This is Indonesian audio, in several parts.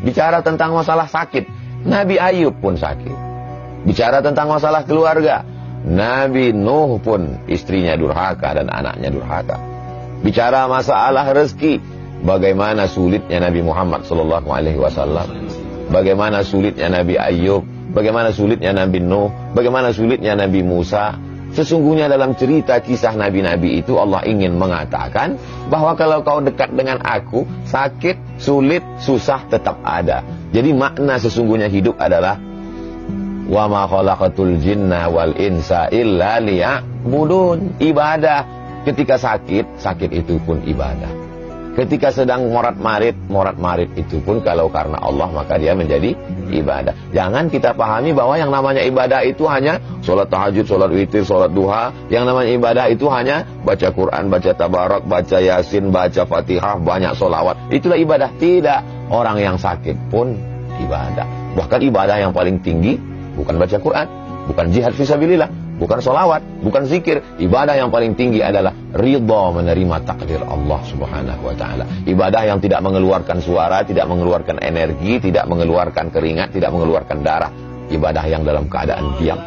Bicara tentang masalah sakit, Nabi Ayub pun sakit. Bicara tentang masalah keluarga, Nabi Nuh pun istrinya durhaka dan anaknya durhaka. Bicara masalah rezeki, bagaimana sulitnya Nabi Muhammad SAW, bagaimana sulitnya Nabi Ayub, bagaimana sulitnya Nabi Nuh, bagaimana sulitnya Nabi Musa. Sesungguhnya dalam cerita kisah Nabi-Nabi itu Allah ingin mengatakan bahwa kalau kau dekat dengan aku, sakit, sulit, susah tetap ada. Jadi makna sesungguhnya hidup adalah wa ma khalaqatul jinna wal insa illa liya'budun. Ibadah. Ketika sakit, sakit itu pun ibadah. Ketika sedang morat-marit itu pun kalau karena Allah maka dia menjadi ibadah. Jangan kita pahami bahwa yang namanya ibadah itu hanya sholat tahajud, sholat witir, sholat duha. Yang namanya ibadah itu hanya baca Quran, baca tabarak, baca yasin, baca fatihah, banyak sholawat. Itulah ibadah. Tidak. Orang yang sakit pun ibadah. Bahkan ibadah yang paling tinggi bukan baca Quran, bukan jihad fisabilillah, bukan sholawat, bukan zikir. Ibadah yang paling tinggi adalah ridha menerima takdir Allah Subhanahu wa ta'ala. Ibadah yang tidak mengeluarkan suara, tidak mengeluarkan energi, tidak mengeluarkan keringat, tidak mengeluarkan darah. Ibadah yang dalam keadaan diam,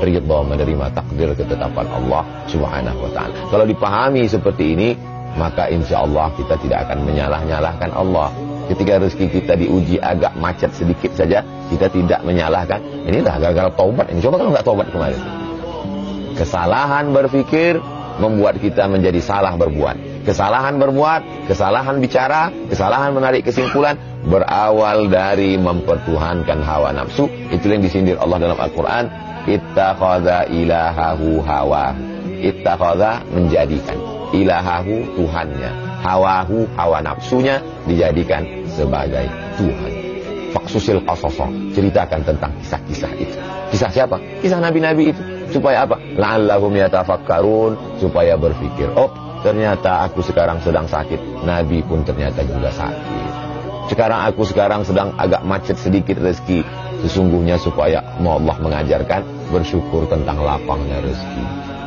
ridha menerima takdir ketetapan Allah Subhanahu wa ta'ala. Kalau dipahami seperti ini, maka insya Allah kita tidak akan menyalah-nyalahkan Allah. Ketika rezeki kita diuji agak macet sedikit saja, kita tidak menyalahkan. Inilah gagal taubat. Ini coba kalau nggak taubat kemarin. Kesalahan berpikir membuat kita menjadi salah berbuat. Kesalahan berbuat, kesalahan bicara, kesalahan menarik kesimpulan berawal dari mempertuhankan hawa nafsu. Itulah yang disindir Allah dalam Al-Quran. Ittakhadha ilahahu hawa. Ittakhadha menjadikan. Ilahahu Tuhannya. Hawahu, hawa nafsunya dijadikan sebagai Tuhan. Faksusil qasasa, ceritakan tentang kisah-kisah itu. Kisah siapa? Kisah nabi-nabi itu. Supaya apa? La'allahum yatafakkarun, supaya berpikir, oh ternyata aku sekarang sedang sakit, Nabi pun ternyata juga sakit. Sekarang aku sedang agak macet sedikit rezeki, sesungguhnya supaya Allah mengajarkan bersyukur tentang lapangnya rezeki.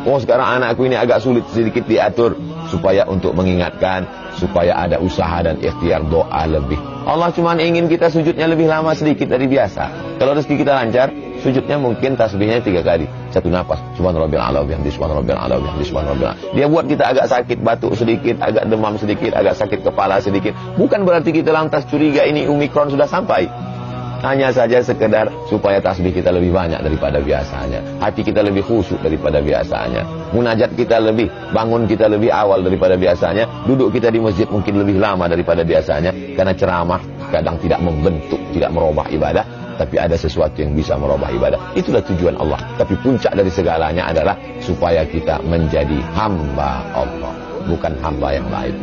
Oh sekarang anakku ini agak sulit sedikit diatur, supaya untuk mengingatkan, supaya ada usaha dan ikhtiar doa lebih. Allah cuma ingin kita sujudnya lebih lama sedikit dari biasa. Kalau rezeki kita lancar, sujudnya mungkin tasbihnya 3 kali, 1 napas, subhanarabbil a'la wa bihamdihi, subhanarabbil a'la wa bihamdihi, subhanarabbil a'la. Dia buat kita agak sakit batuk sedikit, agak demam sedikit, agak sakit kepala sedikit. Bukan berarti kita lantas curiga ini Omikron sudah sampai. Hanya saja sekedar supaya tasbih kita lebih banyak daripada biasanya, hati kita lebih khusyuk daripada biasanya, munajat kita lebih, bangun kita lebih awal daripada biasanya, duduk kita di masjid mungkin lebih lama daripada biasanya. Karena ceramah kadang tidak membentuk, tidak merubah ibadah, tapi ada sesuatu yang bisa merubah ibadah. Itulah tujuan Allah. Tapi puncak dari segalanya adalah supaya kita menjadi hamba Allah, bukan hamba yang lain.